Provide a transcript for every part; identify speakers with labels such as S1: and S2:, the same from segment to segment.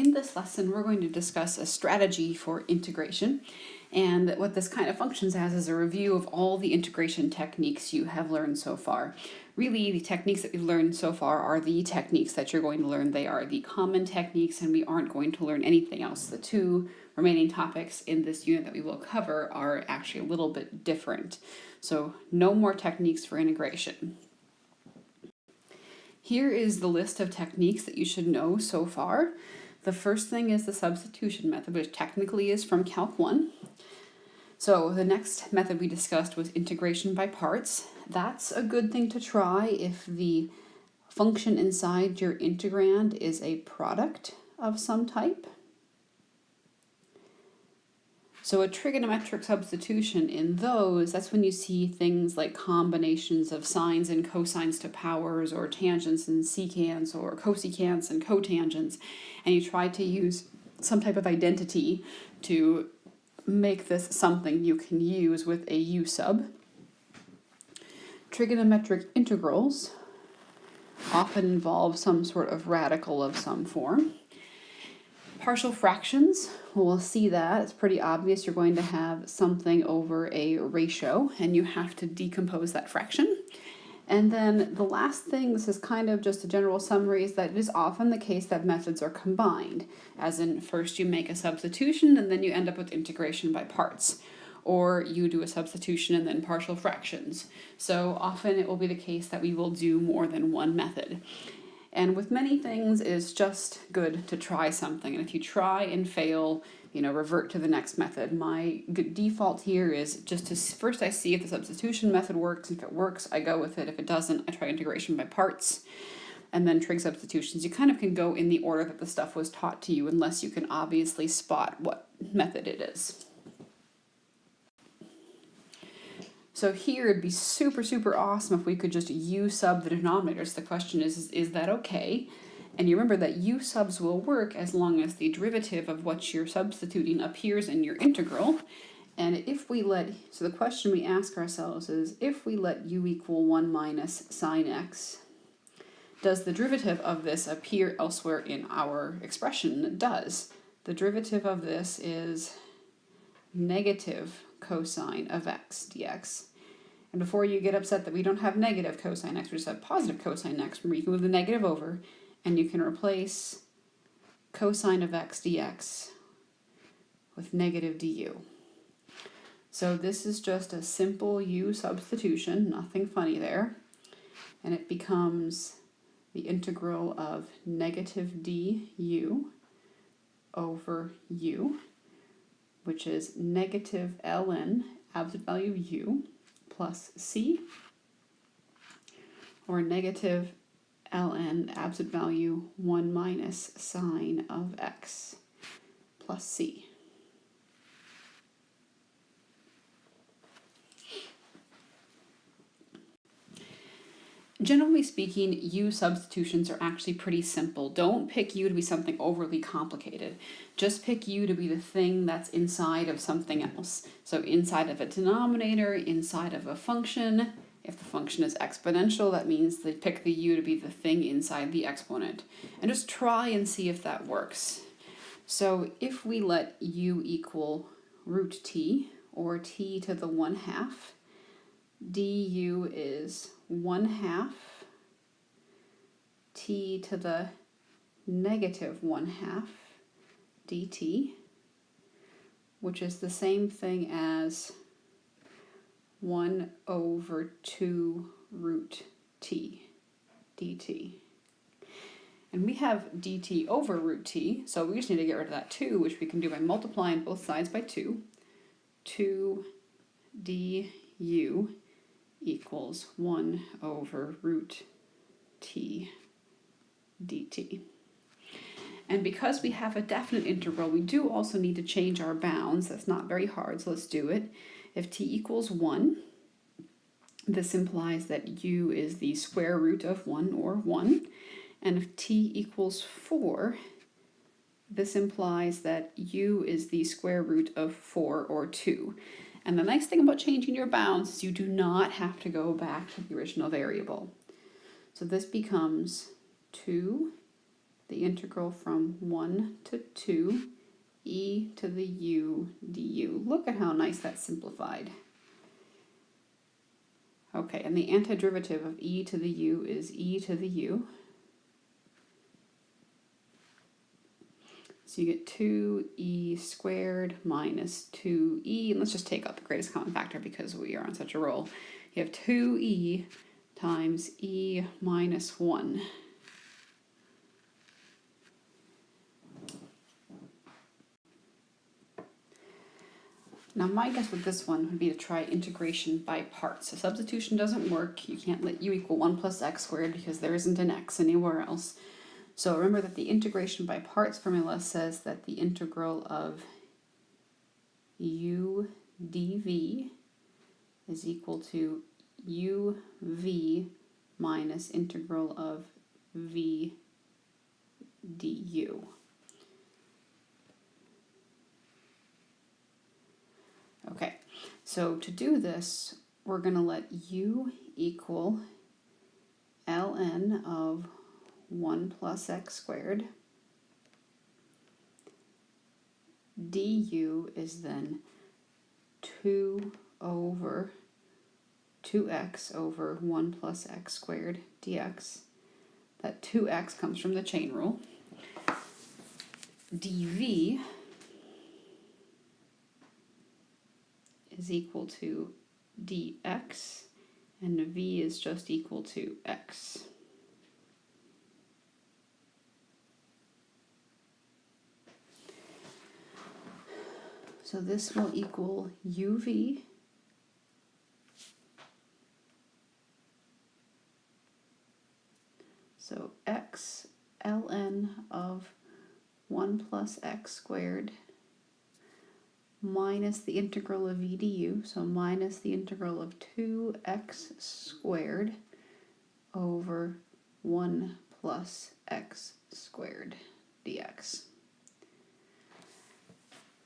S1: in this lesson, we're going to discuss a strategy for integration. And what this kind of functions as is a review of all the integration techniques you have learned so far. Really, the techniques that we've learned so far are the techniques that you're going to learn. They are the common techniques, and we aren't going to learn anything else. The two remaining topics in this unit that we will cover are actually a little bit different. So no more techniques for integration. Here is the list of techniques that you should know so far. The first thing is the substitution method, which technically is from Calc 1. So the next method we discussed was integration by parts. That's a good thing to try if the function inside your integrand is a product of some type. So a trigonometric substitution in those, that's when you see things like combinations of sines and cosines to powers, or tangents and secants, or cosecants and cotangents, and you try to use some type of identity to make this something you can use with a u sub. Trigonometric integrals often involve some sort of radical of some form. Partial fractions, we'll see that. It's pretty obvious you're going to have something over a ratio, and you have to decompose that fraction. And then the last thing, this is kind of just a general summary, is that it is often the case that methods are combined, as in first you make a substitution and then you end up with integration by parts, or you do a substitution and then partial fractions. So often it will be the case that we will do more than one method. And with many things, it's just good to try something. And if you try and fail, revert to the next method. My default here is just to first I see if the substitution method works. If it works, I go with it. If it doesn't, I try integration by parts. And then trig substitutions. You kind of can go in the order that the stuff was taught to you, unless you can obviously spot what method it is. So here it'd be super, super awesome if we could just u sub the denominators. The question is that okay? And you remember that u subs will work as long as the derivative of what you're substituting appears in your integral. And if we so the question we ask ourselves is, if we let u equal 1 minus sine x, does the derivative of this appear elsewhere in our expression? It does. The derivative of this is negative cosine of x dx. And before you get upset that we don't have negative cosine x, we just have positive cosine x, remember you can move the negative over and you can replace cosine of x dx with negative du. So this is just a simple u substitution, nothing funny there. And it becomes the integral of negative du over u, which is negative ln, absolute value of u, plus c, or negative ln, absolute value 1 minus sine of x, plus c. Generally speaking, u substitutions are actually pretty simple. Don't pick u to be something overly complicated. Just pick u to be the thing that's inside of something else. So inside of a denominator, inside of a function. If the function is exponential, that means they pick the u to be the thing inside the exponent. And just try and see if that works. So if we let u equal root t, or t to the 1/2, du is 1/2 t to the negative 1/2 dt, which is the same thing as 1 over 2 root t dt. And we have dt over root t, so we just need to get rid of that 2, which we can do by multiplying both sides by 2. 2 du equals 1 over root t dt. And because we have a definite integral, we do also need to change our bounds. That's not very hard, so let's do it. If t equals 1, this implies that u is the square root of 1, or 1. And if t equals 4, this implies that u is the square root of 4, or 2. And the nice thing about changing your bounds is you do not have to go back to the original variable. So this becomes 2 the integral from 1 to 2 e to the u du. Look at how nice that's simplified. Okay, and the antiderivative of e to the u is e to the u. So you get 2e squared minus 2e, and let's just take out the greatest common factor because we are on such a roll. You have 2e times e minus 1. Now my guess with this one would be to try integration by parts. So substitution doesn't work. You can't let u equal 1 plus x squared because there isn't an x anywhere else. So remember that the integration by parts formula says that the integral of u dv is equal to uv minus integral of v du. Okay, so to do this, we're going to let u equal ln of 1 plus x squared. Du is then 2 over 2x over 1 plus x squared dx. That 2x comes from the chain rule. dv is equal to dx, and v is just equal to x. So this will equal uv so x ln of 1 plus x squared minus the integral of v du, so minus the integral of 2x squared over 1 plus x squared dx.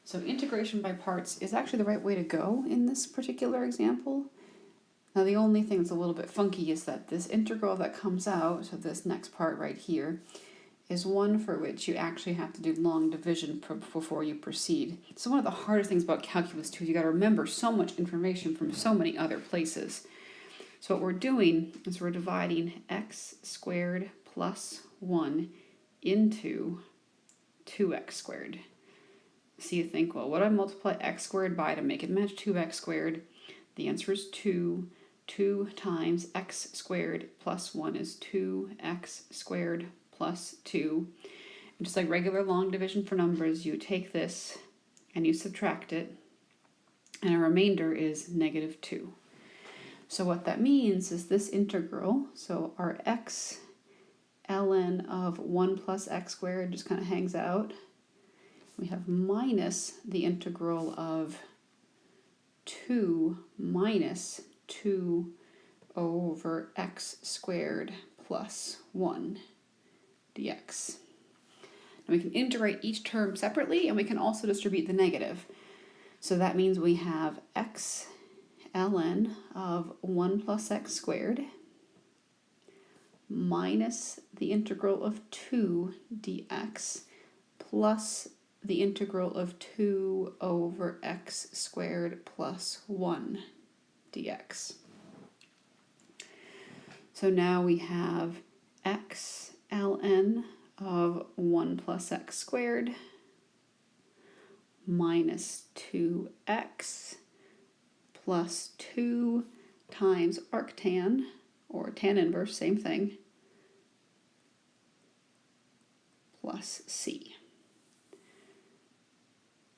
S1: So integration by parts is actually the right way to go in this particular example. Now the only thing that's a little bit funky is that this integral that comes out, so this next part right here, is one for which you actually have to do long division before you proceed. So one of the hardest things about calculus 2 is you got to remember so much information from so many other places. So what we're doing is we're dividing x squared plus 1 into 2x squared. So you think, well, what do I multiply x squared by to make it match 2x squared? The answer is 2. 2 times x squared plus 1 is 2x squared plus 2. And just like regular long division for numbers, you take this and you subtract it, and a remainder is negative 2. So what that means is this integral, so our x ln of 1 plus x squared just kind of hangs out. We have minus the integral of 2 minus 2 over x squared plus 1 dx. And we can integrate each term separately, and we can also distribute the negative. So that means we have x ln of 1 plus x squared minus the integral of 2 dx plus the integral of 2 over x squared plus 1 dx. So now we have x ln of 1 plus x squared minus 2x plus 2 times arctan, or tan inverse, same thing, plus c.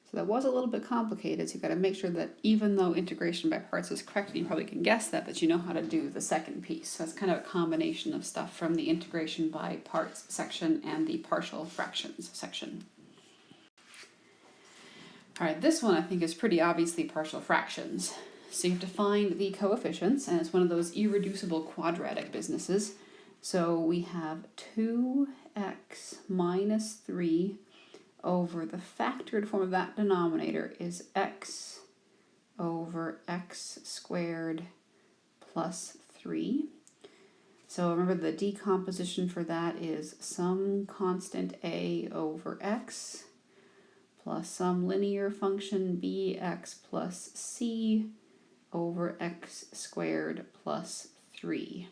S1: So that was a little bit complicated, so you've got to make sure that even though integration by parts is correct, and you probably can guess that you know how to do the second piece. So that's kind of a combination of stuff from the integration by parts section and the partial fractions section. All right, this one I think is pretty obviously partial fractions. So you have to find the coefficients, and it's one of those irreducible quadratic businesses. So we have 2x minus 3 over the factored form of that denominator is x over x squared plus 3. So remember the decomposition for that is some constant a over x plus some linear function bx plus c over x squared plus 3.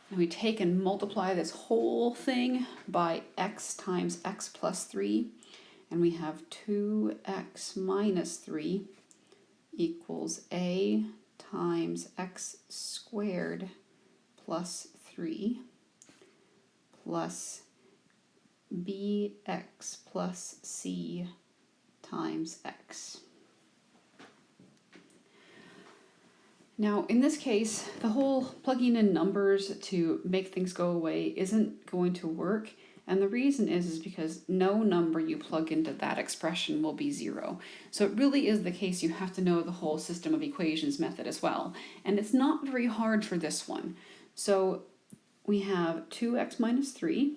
S1: And we take and multiply this whole thing by x times x plus 3, and we have 2x minus 3 equals a times x squared plus 3 plus bx plus c times x. Now, in this case, the whole plugging in numbers to make things go away isn't going to work. And the reason is because no number you plug into that expression will be 0. So it really is the case you have to know the whole system of equations method as well. And it's not very hard for this one. So we have 2x minus 3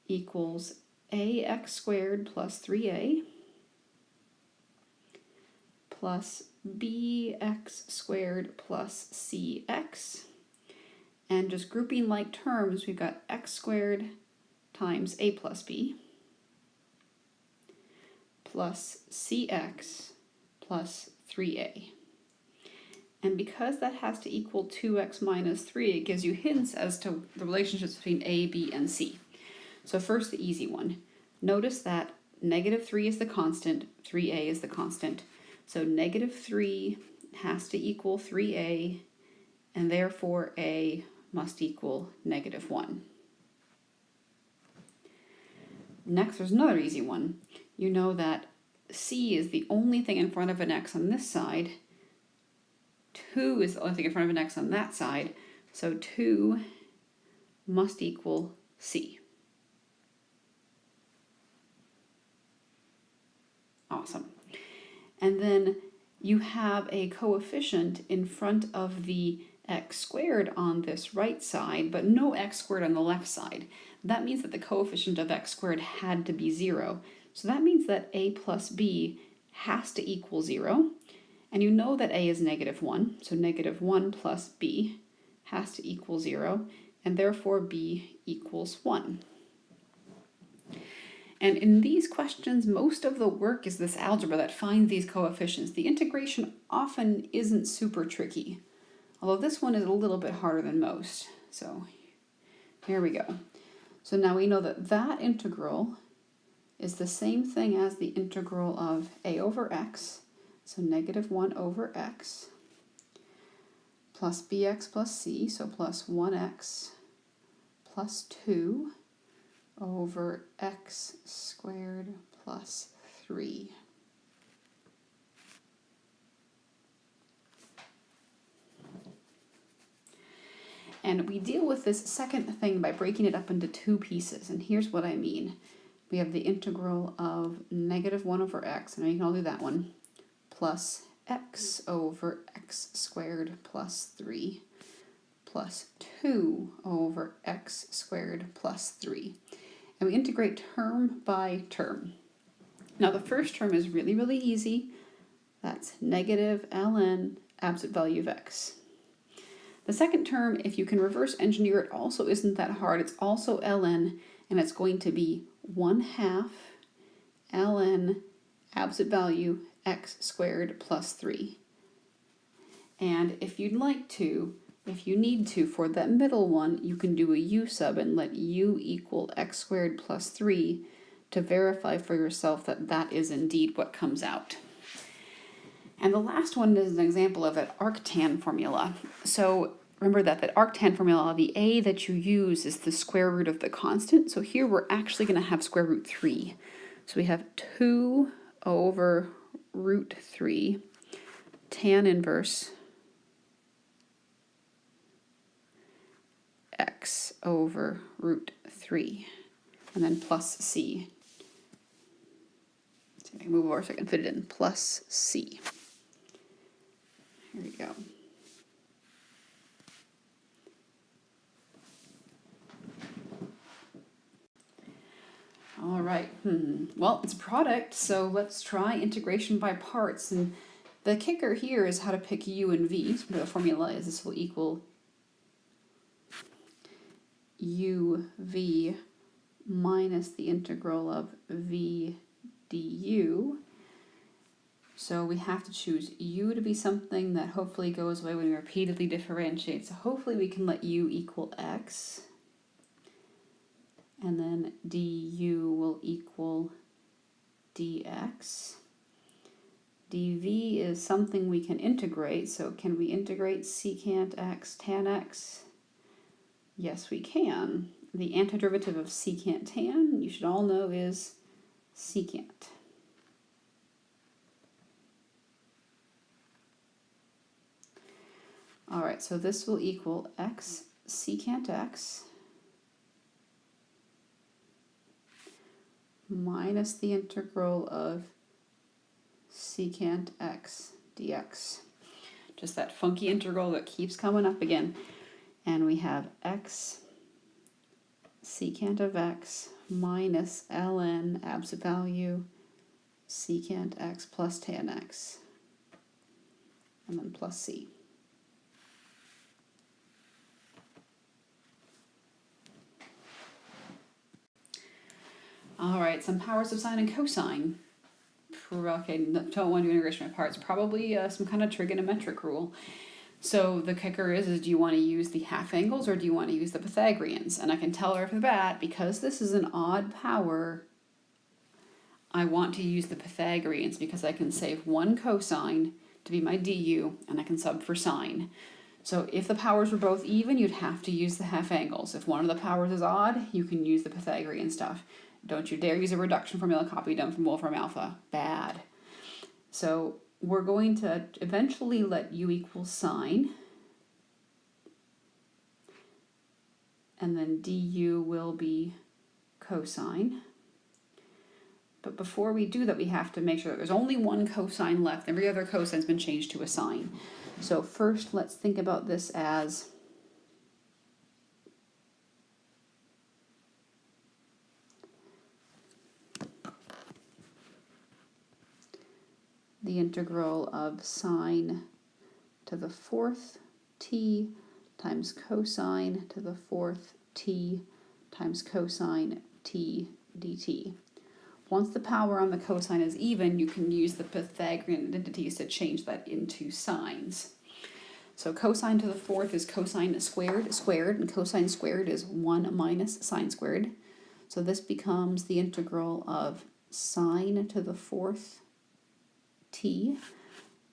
S1: equals ax squared plus 3a plus bx squared plus cx. And just grouping like terms, we've got x squared times a plus b plus cx plus 3a. And because that has to equal 2x minus 3, it gives you hints as to the relationships between a, b, and c. So first, the easy one. Notice that negative 3 is the constant, 3a is the constant. So negative 3 has to equal 3a, and therefore a must equal negative 1. Next, there's another easy one. You know that c is the only thing in front of an x on this side. 2 is the only thing in front of an x on that side. So 2 must equal c. Awesome. And then you have a coefficient in front of the x squared on this right side, but no x squared on the left side. That means that the coefficient of x squared had to be 0. So that means that a plus b has to equal 0. And you know that a is negative 1, so negative 1 plus b has to equal 0, and therefore b equals 1. And in these questions, most of the work is this algebra that finds these coefficients. The integration often isn't super tricky, although this one is a little bit harder than most. So here we go. So now we know that that integral is the same thing as the integral of a over x, so negative 1 over x, plus bx plus c, so plus 1x plus 2 over x squared plus 3. And we deal with this second thing by breaking it up into two pieces, and here's what I mean. We have the integral of negative 1 over x, and you can all do that one, plus x over x squared plus 3, plus 2 over x squared plus 3. And we integrate term by term. Now the first term is really, really easy. That's negative ln absolute value of x. The second term, if you can reverse engineer it, also isn't that hard. It's also ln, and it's going to be 1/2 ln absolute value x squared plus 3. And if you'd like to, if you need to, for that middle one, you can do a u sub and let u equal x squared plus 3 to verify for yourself that that is indeed what comes out. And the last one is an example of an arctan formula. So remember that arctan formula, the a that you use is the square root of the constant. So here we're actually going to have square root 3. So we have 2 over root 3 tan inverse x over root 3, and then plus c. So I can move over so I can fit it in, plus c. Here we go. All right, well, it's a product, so let's try integration by parts. And The kicker here is how to pick u and v. So the formula is this will equal uv minus the integral of v du. So we have to choose u to be something that hopefully goes away when we repeatedly differentiate. So hopefully we can let u equal x. And then du will equal dx. dv is something we can integrate. So can we integrate secant x tan x? Yes, we can. The antiderivative of secant tan, you should all know, is secant. All right, so this will equal x secant x minus the integral of secant x dx. Just that funky integral that keeps coming up again. And we have x secant of x minus ln absolute value secant x plus tan x, and then plus c. All right, some powers of sine and cosine. Okay, don't want to do integration by parts. Probably some kind of trigonometric rule. So the kicker is do you want to use the half angles or do you want to use the Pythagoreans? And I can tell right off the bat, because this is an odd power, I want to use the Pythagoreans because I can save one cosine to be my du and I can sub for sine. So if the powers were both even, you'd have to use the half angles. If one of the powers is odd, you can use the Pythagorean stuff. Don't you dare use a reduction formula copied down from Wolfram Alpha. Bad. So we're going to eventually let u equal sine. And then du will be cosine. But before we do that, we have to make sure that there's only one cosine left. Every other cosine's been changed to a sine. So first, let's think about this as the integral of sine to the fourth t times cosine to the fourth t times cosine t dt. Once the power on the cosine is even, you can use the Pythagorean identities to change that into sines. So cosine to the fourth is cosine squared, and cosine squared is 1 minus sine squared. So this becomes the integral of sine to the fourth t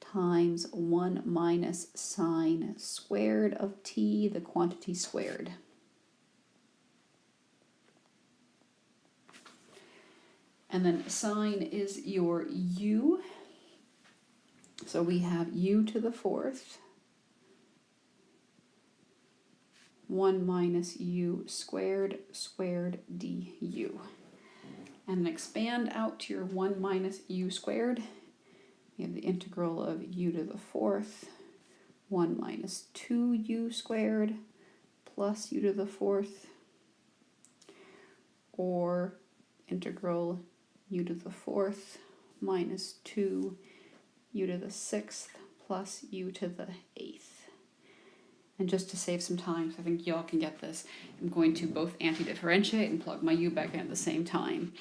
S1: times 1 minus sine squared of t, the quantity squared. And then sine is your u. So we have u to the fourth, 1 minus u squared du. And expand out to your 1 minus u squared. You have the integral of u to the fourth, 1 minus 2u squared plus u to the fourth, or integral u to the fourth minus 2 u to the sixth plus u to the eighth. And just to save some time, so I think y'all can get this, I'm going to both anti-differentiate and plug my u back in at the same time.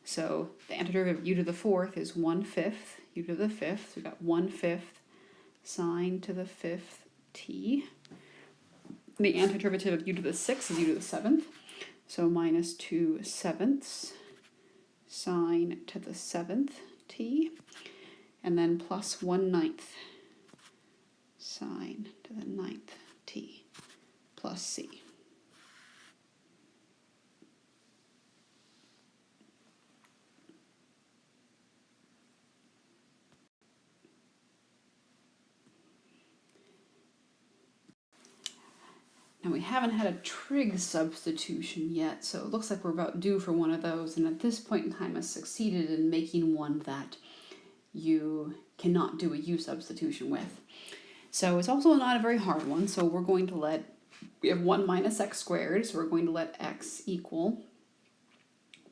S1: So the antiderivative of u to the fourth is 1/5 u to the fifth. So we've got 1/5 sine to the fifth t. The antiderivative of u to the sixth is u to the seventh. So minus 2/7 sine to the seventh t. And then plus 1/9 sine to the 9th t plus c. Now we haven't had a trig substitution yet, so it looks like we're about due for one of those, and at this point in time I've succeeded in making one that you cannot do a u substitution with. So it's also not a very hard one, so we're going to we have 1 minus x squared, so we're going to let x equal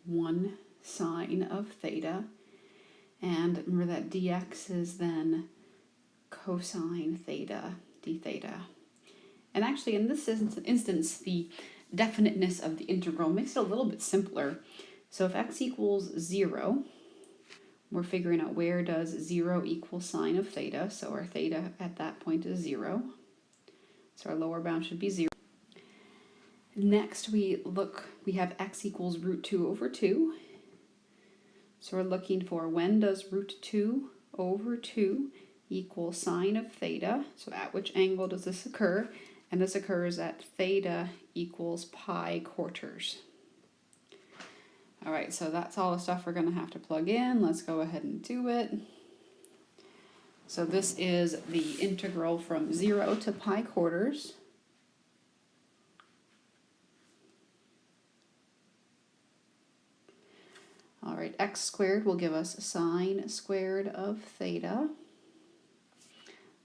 S1: 1 sine of theta, and remember that dx is then cosine theta d theta. And actually in this instance, the definiteness of the integral makes it a little bit simpler. So if x equals 0, we're figuring out where does 0 equal sine of theta. So our theta at that point is 0. So our lower bound should be 0. Next we have x equals root 2 over 2. So we're looking for when does root 2 over 2 equal sine of theta. So at which angle does this occur? And this occurs at theta equals pi quarters. All right, so that's all the stuff we're gonna have to plug in. Let's go ahead and do it. So this is the integral from 0 to pi quarters. All right, x squared will give us sine squared of theta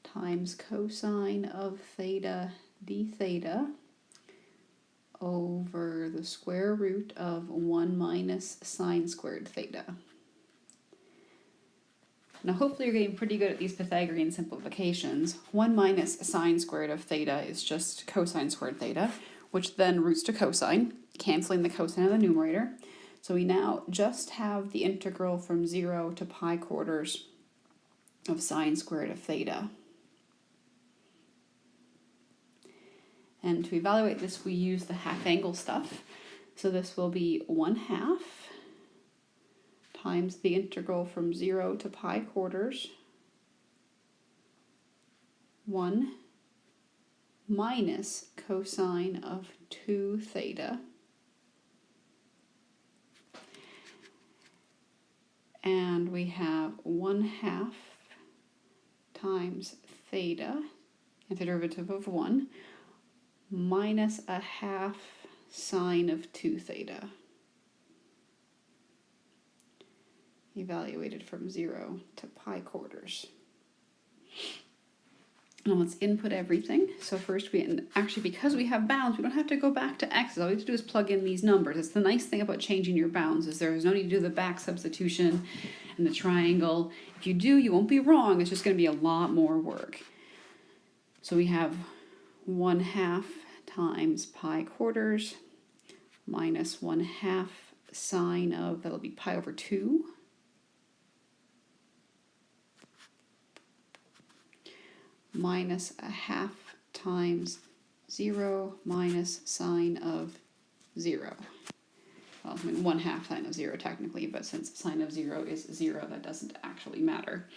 S1: times cosine of theta d theta over the square root of 1 minus sine squared theta. Now hopefully you're getting pretty good at these Pythagorean simplifications. 1 minus sine squared of theta is just cosine squared theta, which then roots to cosine, canceling the cosine in the numerator. So we now just have the integral from 0 to pi quarters of sine squared of theta. And to evaluate this, we use the half angle stuff. So this will be 1/2 times the integral from 0 to pi quarters, 1 minus cosine of 2 theta, and we have 1/2 times theta, antiderivative of 1, minus 1/2 sine of 2 theta, evaluated from 0 to pi quarters. Now let's input everything. So first actually because we have bounds, we don't have to go back to x's. All we have to do is plug in these numbers. It's the nice thing about changing your bounds is there's no need to do the back substitution and the triangle. If you do, you won't be wrong. It's just going to be a lot more work. So we have 1/2 times pi quarters minus 1/2 sine of, that'll be pi over 2. Minus 1/2 times 0 minus sine of 0. Well, I mean 1/2 sine of 0 technically, but since sine of 0 is 0, that doesn't actually matter.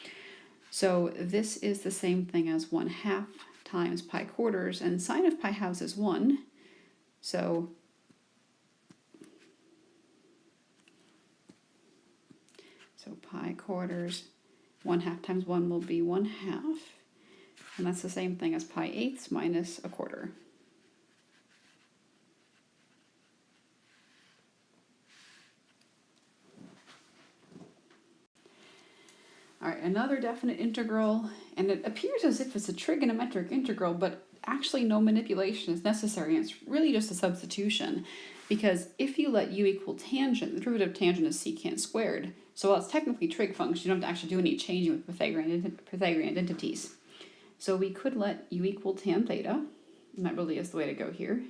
S1: So this is the same thing as 1/2 times pi quarters, and sine of pi halves is 1. So pi quarters, 1/2 times 1 will be 1/2. And that's the same thing as pi eighths minus a quarter. All right, another definite integral, and it appears as if it's a trigonometric integral, but actually no manipulation is necessary. It's really just a substitution, because if you let u equal tangent, the derivative of tangent is secant squared. So while it's technically trig function, you don't have to actually do any changing with Pythagorean identities. So we could let u equal tan theta, and that really is the way to go here.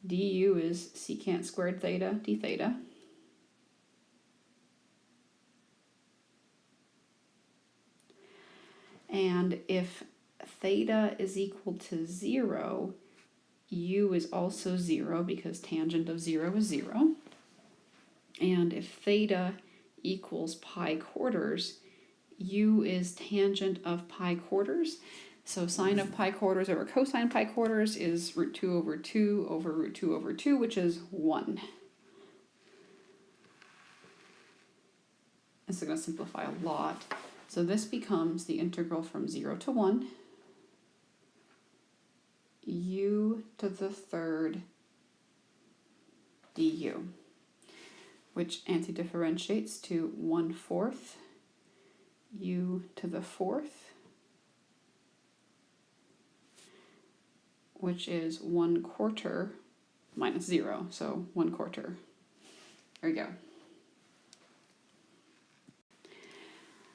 S1: du is secant squared theta d theta. And if theta is equal to 0, u is also 0 because tangent of 0 is 0. And if theta equals pi quarters, u is tangent of pi quarters. So sine of pi quarters over cosine pi quarters is root 2 over 2 over root 2 over 2, which is 1. This is going to simplify a lot. So this becomes the integral from 0 to 1, u to the third du, which anti-differentiates to 1/4 u to the fourth, which is 1/4 minus 0, so 1/4. There you go.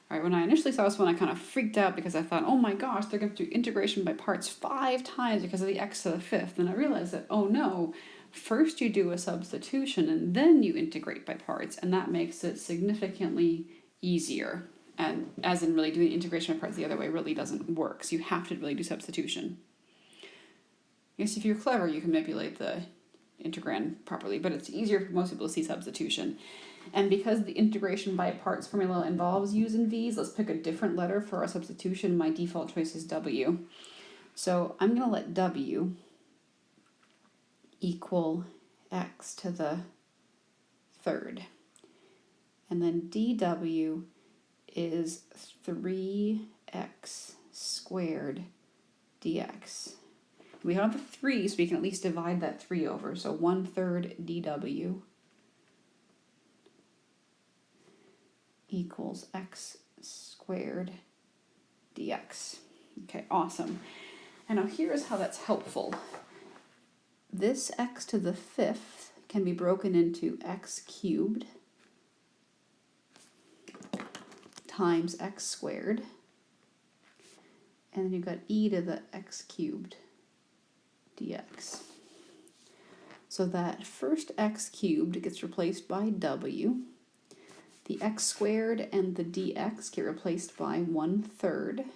S1: All right, when I initially saw this one, I kind of freaked out because I thought, oh my gosh, they're going to do integration by parts 5 times because of the x to the 5th. And I realized that, oh no, first you do a substitution and then you integrate by parts, and that makes it significantly easier. And as in really doing integration by parts the other way really doesn't work. So you have to really do substitution. I guess if you're clever, you can manipulate the integrand properly, but it's easier for most people to see substitution. And because the integration by parts formula involves u's and v's, let's pick a different letter for our substitution. My default choice is w. So I'm going to let w equal x to the 3rd. And then dw is 3x squared dx. We have a 3, so we can at least divide that 3 over. So 1/3 dw equals x squared dx. Okay, awesome. And now here's how that's helpful. This x to the 5th can be broken into x cubed times x squared. And then you've got e to the x cubed dx. So that first x cubed gets replaced by w. The x squared and the dx get replaced by 1/3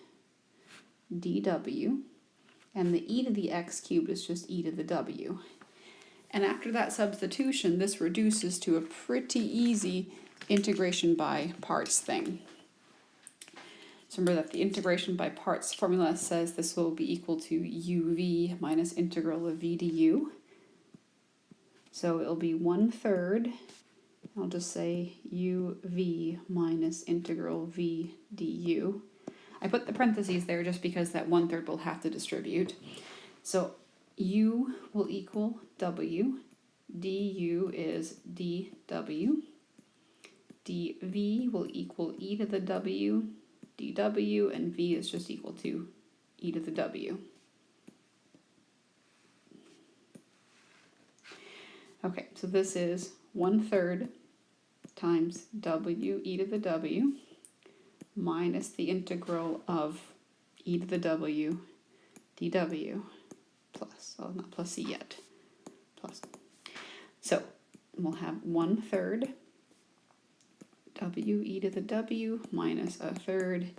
S1: dw. And the e to the x cubed is just e to the w. And after that substitution, this reduces to a pretty easy integration by parts thing. So remember that the integration by parts formula says this will be equal to uv minus integral of v du. So it'll be 1/3. I'll just say uv minus integral v du. I put the parentheses there just because that 1/3 will have to distribute. So u will equal w, du is dw, dv will equal e to the w, dw, and v is just equal to e to the w. Okay, so this is 1/3 times w e to the w minus the integral of e to the w dw plus, oh, not plus c yet, plus. So we'll have 1/3 w e to the w minus 1/3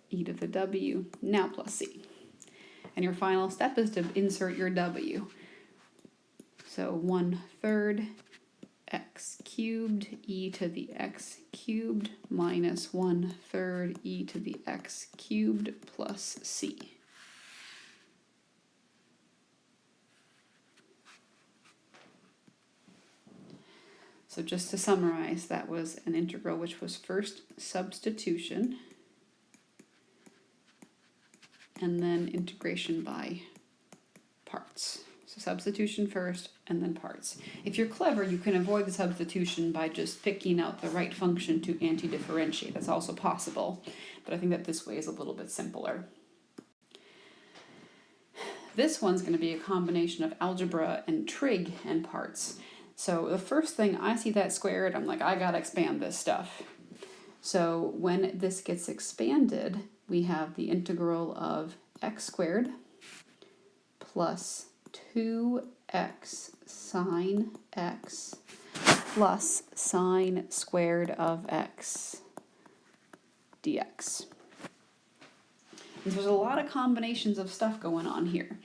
S1: e to the w, now plus c. And your final step is to insert your w. So 1/3 x cubed e to the x cubed minus 1/3 e to the x cubed plus c. So just to summarize, that was an integral which was first substitution and then integration by parts. So substitution first and then parts. If you're clever, you can avoid the substitution by just picking out the right function to anti-differentiate. That's also possible, but I think that this way is a little bit simpler. This one's going to be a combination of algebra and trig and parts. So the first thing I see that squared, I'm like, I gotta expand this stuff. So when this gets expanded, we have the integral of x squared plus 2x sine x plus sine squared of x dx. And there's a lot of combinations of stuff going on here.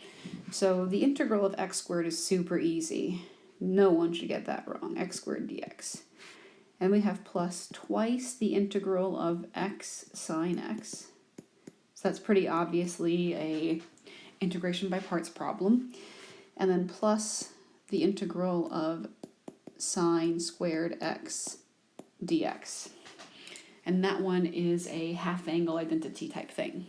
S1: So the integral of x squared is super easy. No one should get that wrong, x squared dx. And we have plus twice the integral of x sine x. So that's pretty obviously a integration by parts problem. And then plus the integral of sine squared x dx. And that one is a half angle identity type thing.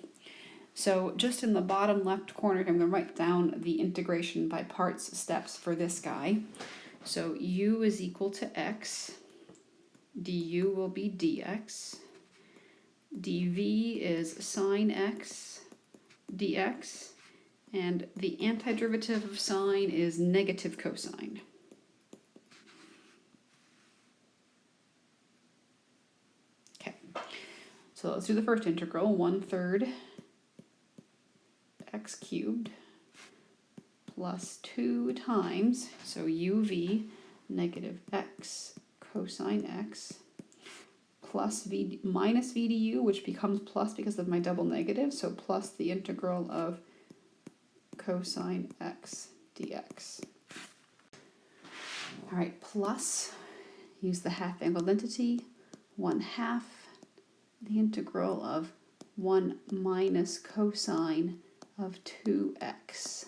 S1: So just in the bottom left corner, I'm going to write down the integration by parts steps for this guy. So u is equal to x, du will be dx, dv is sine x dx, and the antiderivative of sine is negative cosine. So let's do the first integral, 1/3 x cubed plus 2 times, so uv negative x cosine x plus v minus v du, which becomes plus because of my double negative, so plus the integral of cosine x dx. All right, plus, use the half angled entity, 1/2 the integral of 1 minus cosine of 2x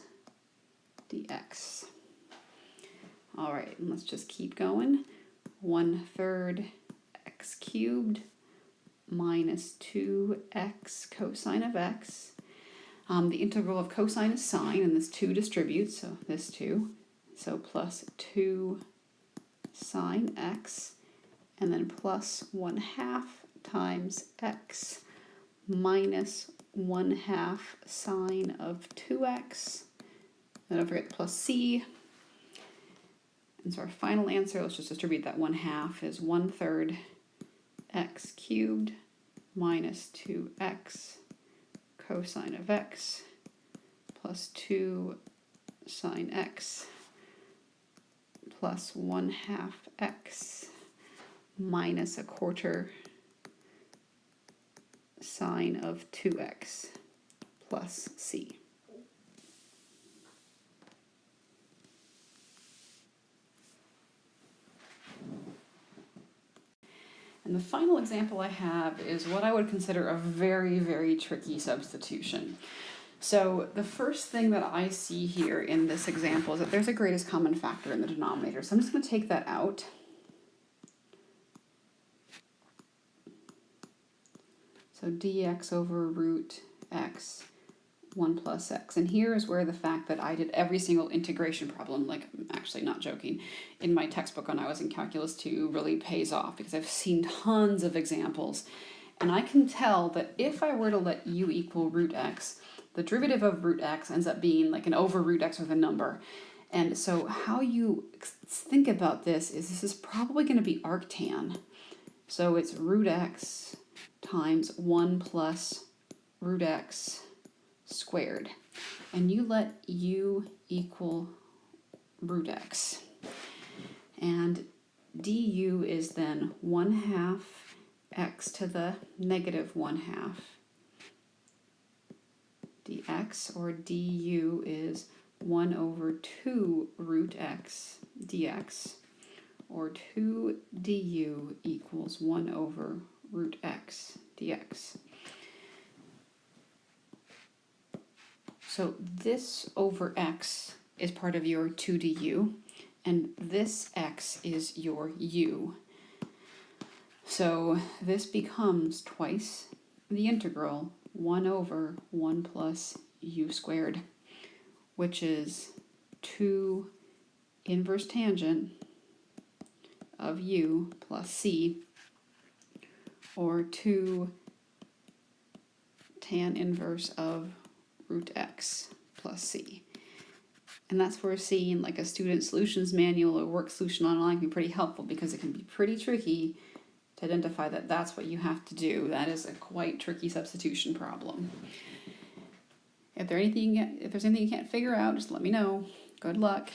S1: dx. All right, and let's just keep going. 1/3 x cubed minus 2x cosine of x. The integral of cosine is sine, and this 2 distributes, so this 2. So plus 2 sine x, and then plus 1/2 times x minus 1/2 sine of 2x. Then don't forget the plus c. And so our final answer, let's just distribute that 1/2, is 1/3 x cubed minus 2x cosine of x plus 2 sine x plus 1/2 x minus 1/4 sine of 2x plus c. And the final example I have is what I would consider a very, very tricky substitution. So the first thing that I see here in this example is that there's a greatest common factor in the denominator. So I'm just going to take that out. So dx over root x, 1 plus x. And here is where the fact that I did every single integration problem, like I'm actually not joking, in my textbook when I was in Calculus 2 really pays off, because I've seen tons of examples. And I can tell that if I were to let u equal root x, the derivative of root x ends up being like an over root x with a number. And so how you think about this is probably going to be arctan. So it's root x times 1 plus root x squared. And you let u equal root x. And du is then 1/2 x to the negative 1/2 dx, or du is 1 over 2 root x dx, or 2 du equals 1 over root x dx. So this over x is part of your 2 du, and this x is your u. So this becomes twice the integral 1 over 1 plus u squared, which is 2 inverse tangent of u plus c, or 2 tan inverse of root x plus c. And that's where seeing like a student solutions manual or work solution online can be pretty helpful, because it can be pretty tricky to identify that that's what you have to do. That is a quite tricky substitution problem. If there's anything you can't figure out, just let me know. Good luck.